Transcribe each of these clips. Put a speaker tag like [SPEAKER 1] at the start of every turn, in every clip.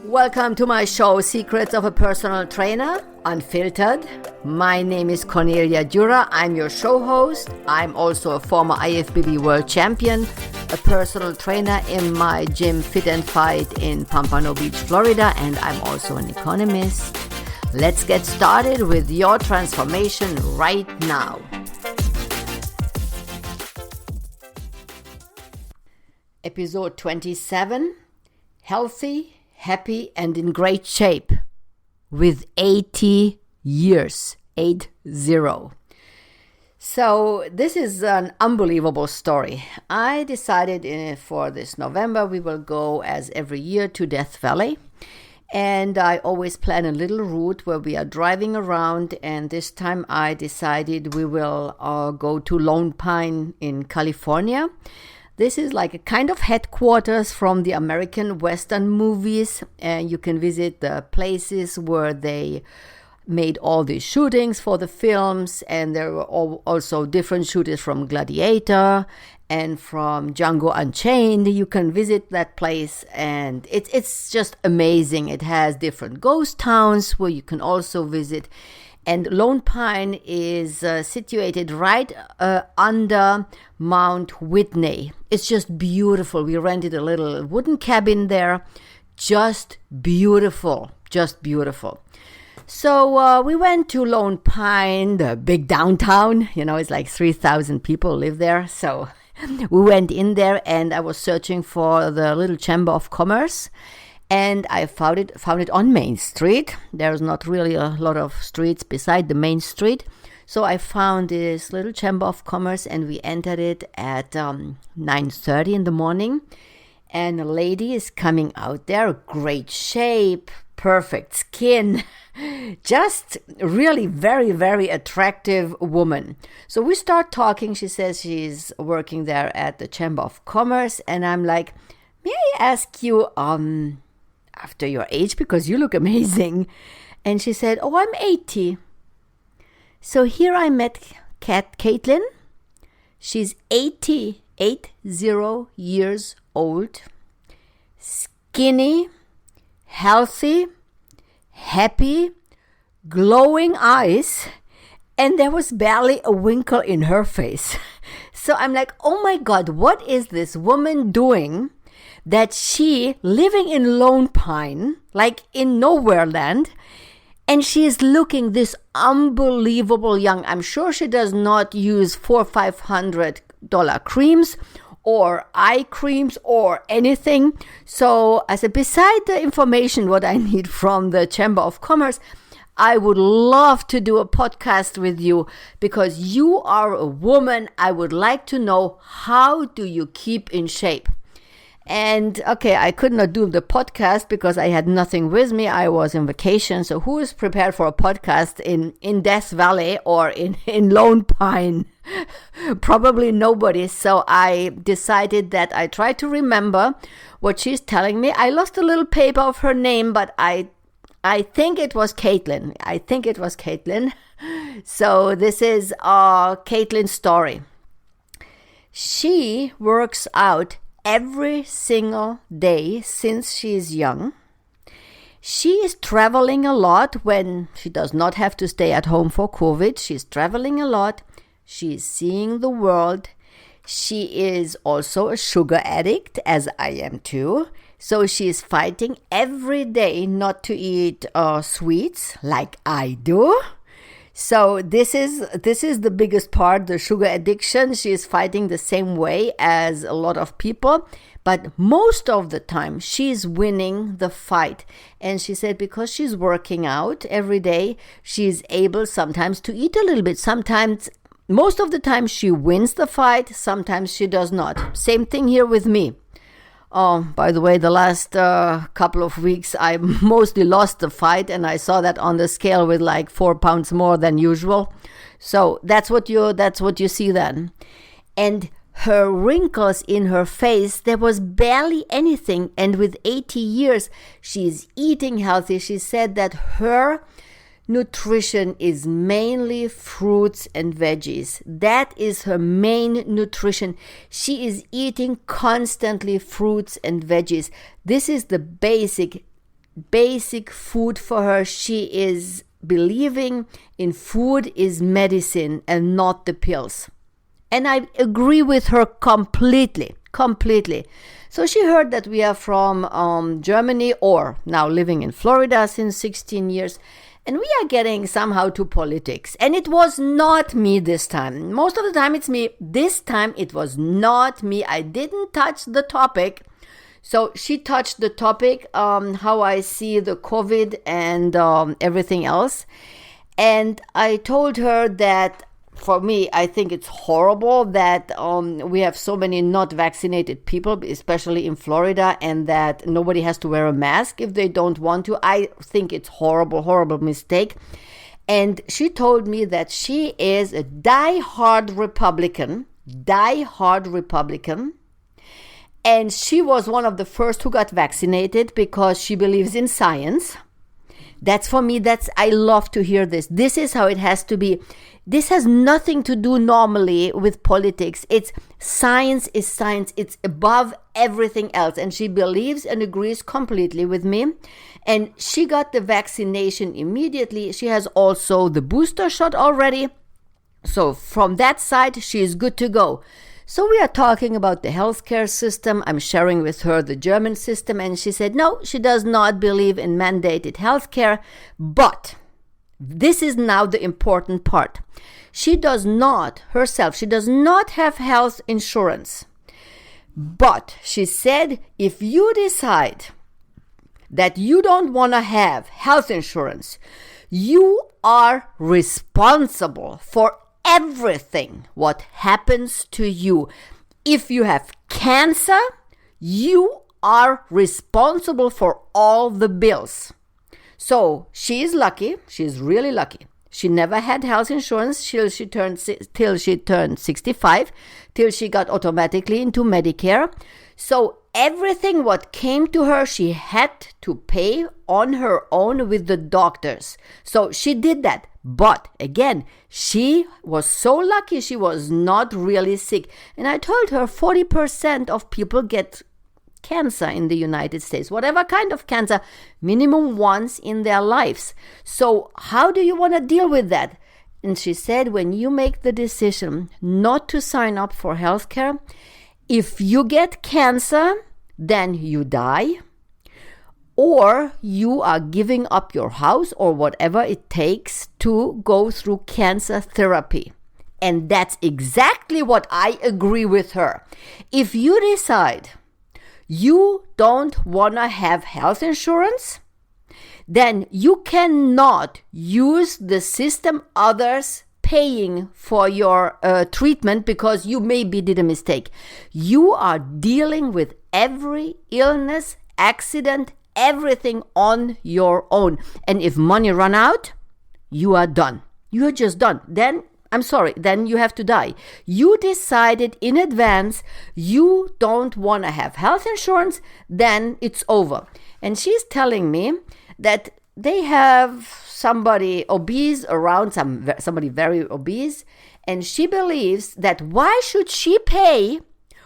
[SPEAKER 1] Welcome to my show, Secrets of a Personal Trainer, Unfiltered. My name is Cornelia Dura. I'm your show host. I'm also a former IFBB World Champion, a personal trainer in my gym Fit and Fight in Pompano Beach, Florida, and I'm also an economist. Let's get started with your transformation right now. Episode 27, Healthy, Happy, and in great shape with 80 years, 80. So this is an unbelievable story. I decided for this November we will go as every year to Death Valley. And I always plan a little route where we are driving around. And this time I decided we will go to Lone Pine in California. This is like a kind of headquarters from the American Western movies. And you can visit the places where they made all the shootings for the films. And there were also different shooters from Gladiator and from Django Unchained. You can visit that place and it's just amazing. It has different ghost towns where you can also visit. And Lone Pine is situated right under Mount Whitney. It's just beautiful. We rented a little wooden cabin there. Just beautiful. Just beautiful. So we went to Lone Pine, the big downtown. You know, it's like 3,000 people live there. So we went in there and I was searching for the little Chamber of Commerce. And I found it on Main Street. There's not really a lot of streets beside the main street. So I found this little Chamber of Commerce and we entered it at 9:30 in the morning. And a lady is coming out there, great shape, perfect skin, just really very, very attractive woman. So we start talking. She says she's working there at the Chamber of Commerce. And I'm like, may I ask you, after your age, because you look amazing. And she said, oh, I'm 80. So here I met Caitlin. She's 80 years old, skinny, healthy, happy, glowing eyes, and there was barely a wrinkle in her face. So I'm like, oh my God, what is this woman doing that she living in Lone Pine, like in nowhere land, and she is looking this unbelievable young. I'm sure she does not use $400-$500 creams or eye creams or anything. So I said, beside the information what I need from the Chamber of Commerce, I would love to do a podcast with you because you are a woman. I would like to know, how do you keep in shape? And okay, I could not do the podcast because I had nothing with me. I was on vacation. So who is prepared for a podcast in Death Valley or in Lone Pine? Probably nobody. So I decided that I try to remember what she's telling me. I lost a little paper of her name, but I think it was Caitlin. So this is Caitlin's story. She works out every single day since she is young. She is traveling a lot when she does not have to stay at home for COVID. She's traveling a lot. She's seeing the world. She is also a sugar addict, as I am too. So she's fighting every day not to eat sweets like I do. So this is the biggest part, the sugar addiction. She is fighting the same way as a lot of people, but most of the time she's winning the fight. And she said because she's working out every day, she's able sometimes to eat a little bit. Sometimes, most of the time she wins the fight, sometimes she does not. Same thing here with me. By the way, the last couple of weeks, I mostly lost the fight, and I saw that on the scale with like 4 pounds more than usual. So that's what you see then. And her wrinkles in her face, there was barely anything. And with 80 years, she's eating healthy. She said that her nutrition is mainly fruits and veggies. That is her main nutrition. She is eating constantly fruits and veggies. This is the basic basic food for her. She is believing in food is medicine and not the pills. And I agree with her completely. So she heard that we are from Germany, or now living in Florida since 16 years. And we are getting somehow to politics. And it was not me this time. Most of the time it's me. This time it was not me. I didn't touch the topic. So she touched the topic, how I see the COVID and everything else. And I told her that for me, I think it's horrible that we have so many not vaccinated people, especially in Florida, and that nobody has to wear a mask if they don't want to. I think it's horrible mistake. And she told me that she is a die-hard Republican. And she was one of the first who got vaccinated because she believes in science. That's for me, I love to hear this. This is how it has to be. This has nothing to do normally with politics. It's science is science. It's above everything else. And she believes and agrees completely with me. And she got the vaccination immediately. She has also the booster shot already. So from that side, she is good to go. So we are talking about the healthcare system. I'm sharing with her the German system. And she said, no, she does not believe in mandated healthcare. But this is now the important part. She does not have health insurance. But she said, if you decide that you don't want to have health insurance, you are responsible for everything what happens to you. If you have cancer, you are responsible for all the bills. So she is lucky. She is really lucky. She never had health insurance till she turned 65, till she got automatically into Medicare. So everything what came to her, she had to pay on her own with the doctors. So she did that. But again, she was so lucky she was not really sick. And I told her 40% of people get cancer in the United States, whatever kind of cancer, minimum once in their lives. So how do you want to deal with that? And she said, when you make the decision not to sign up for healthcare, if you get cancer, then you die, or you are giving up your house or whatever it takes to go through cancer therapy. And that's exactly what I agree with her. If you decide you don't want to have health insurance, then you cannot use the system others paying for your treatment because you maybe did a mistake. You are dealing with every illness, accident, everything on your own. And if money run out, you are done. You are just done. Then then you have to die. You decided in advance you don't want to have health insurance, then it's over. And she's telling me that they have somebody obese around, somebody very obese, and she believes that why should she pay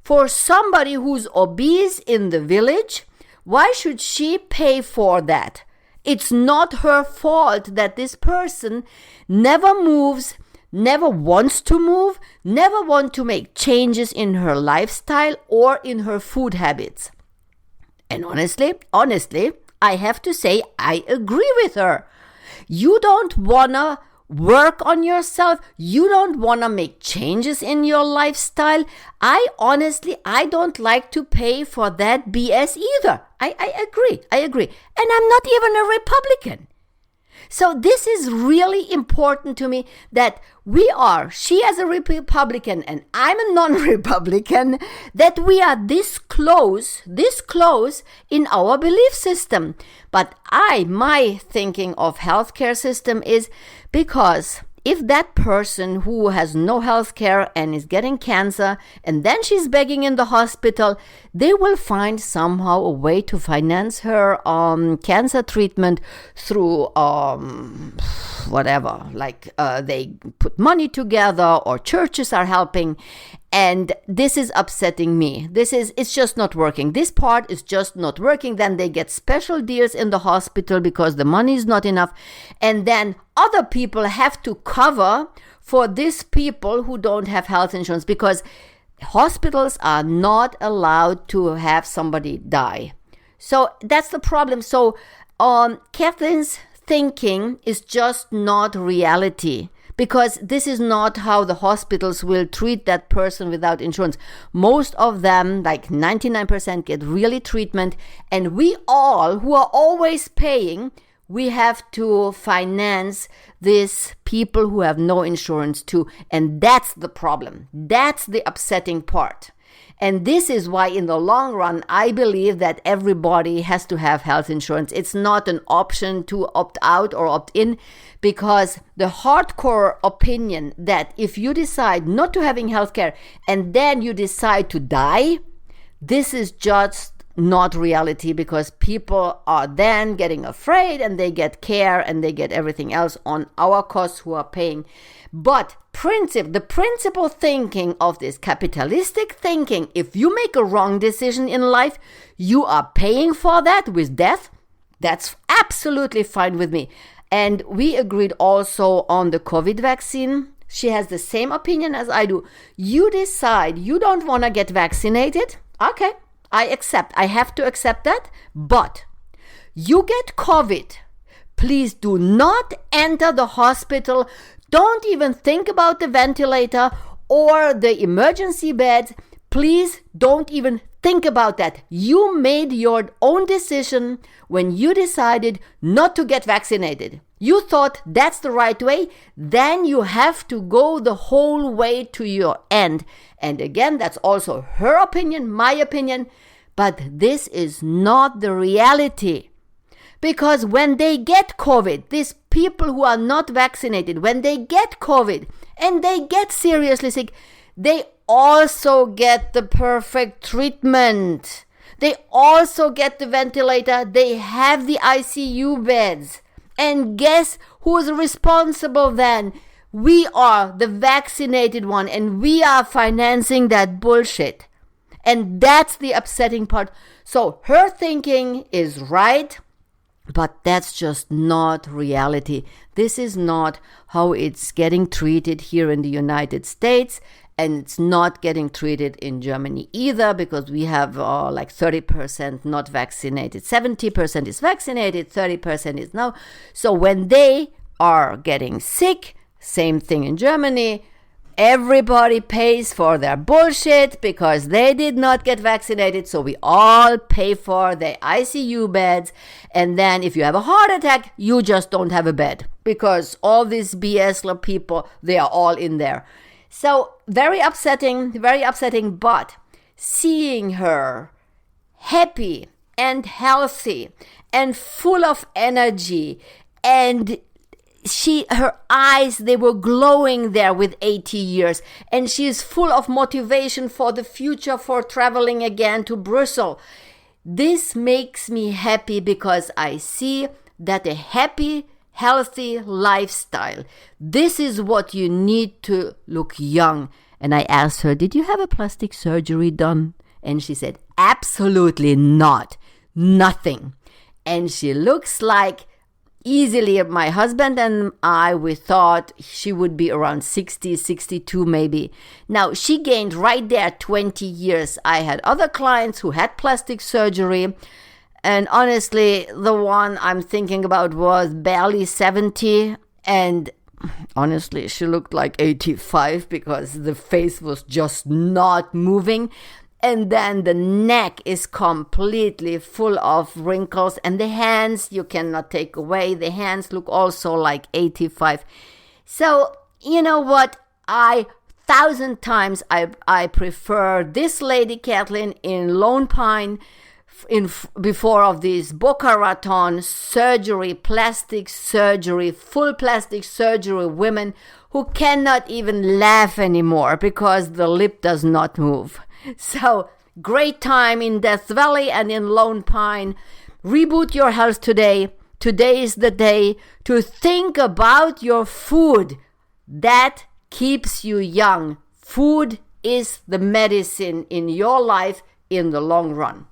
[SPEAKER 1] for somebody who's obese in the village? Why should she pay for that? It's not her fault that this person never moves, never wants to move, never want to make changes in her lifestyle or in her food habits. And honestly, I have to say I agree with her. You don't want to work on yourself. You don't want to make changes in your lifestyle. I don't like to pay for that BS either. I agree. And I'm not even a Republican. So this is really important to me that she as a Republican and I'm a non-Republican, that we are this close in our belief system. But my thinking of healthcare system is because if that person who has no health care and is getting cancer and then she's begging in the hospital, they will find somehow a way to finance her cancer treatment through whatever, like they put money together or churches are helping. And this is upsetting me. It's just not working. This part is just not working. Then they get special deals in the hospital because the money is not enough. And then other people have to cover for these people who don't have health insurance, because hospitals are not allowed to have somebody die. So that's the problem. So Kathleen's thinking is just not reality, because this is not how the hospitals will treat that person without insurance. Most of them, like 99%, get really treatment. And we all, who are always paying, we have to finance these people who have no insurance too. And that's the problem. That's the upsetting part. And this is why in the long run, I believe that everybody has to have health insurance. It's not an option to opt out or opt in, because the hardcore opinion that if you decide not to having health care and then you decide to die, this is just not reality, because people are then getting afraid and they get care and they get everything else on our costs who are paying. But the principle thinking of this capitalistic thinking, if you make a wrong decision in life, you are paying for that with death. That's absolutely fine with me. And we agreed also on the COVID vaccine. She has the same opinion as I do. You decide you don't want to get vaccinated. Okay, I accept. I have to accept that. But you get COVID. Please do not enter the hospital. Don't even think about the ventilator or the emergency beds. Please don't even think about that. You made your own decision when you decided not to get vaccinated. You thought that's the right way. Then you have to go the whole way to your end. And again, that's also her opinion, my opinion. But this is not the reality. Because when they get COVID, these people who are not vaccinated, when they get COVID and they get seriously sick, they also get the perfect treatment. They also get the ventilator. They have the ICU beds. And guess who's responsible then? We are the vaccinated one, and we are financing that bullshit. And that's the upsetting part. So her thinking is right. But that's just not reality. This is not how it's getting treated here in the United States, and it's not getting treated in Germany either, because we have like 30% not vaccinated. 70% is vaccinated, 30% is no. So when they are getting sick, same thing in Germany, everybody pays for their bullshit because they did not get vaccinated. So we all pay for the ICU beds. And then if you have a heart attack, you just don't have a bed, because all these BS people, they are all in there. So very upsetting. But seeing her happy and healthy and full of energy, and her eyes, they were glowing there with 80 years, and she is full of motivation for the future, for traveling again to Brussels. This makes me happy, because I see that a happy, healthy lifestyle, this is what you need to look young. And I asked her, did you have a plastic surgery done? And she said, absolutely not. Nothing. And she looks like easily, my husband and I, we thought she would be around 60, 62 maybe. Now, she gained right there 20 years. I had other clients who had plastic surgery. And honestly, the one I'm thinking about was barely 70. And honestly, she looked like 85 because the face was just not moving. And then the neck is completely full of wrinkles, and the hands you cannot take away. The hands look also like 85. So, you know what? 1,000 times I prefer this lady, Kathleen, in Lone Pine, before of this Boca Raton surgery, plastic surgery, full plastic surgery women who cannot even laugh anymore because the lip does not move. So, great time in Death Valley and in Lone Pine. Reboot your health today. Today is the day to think about your food. That keeps you young. Food is the medicine in your life in the long run.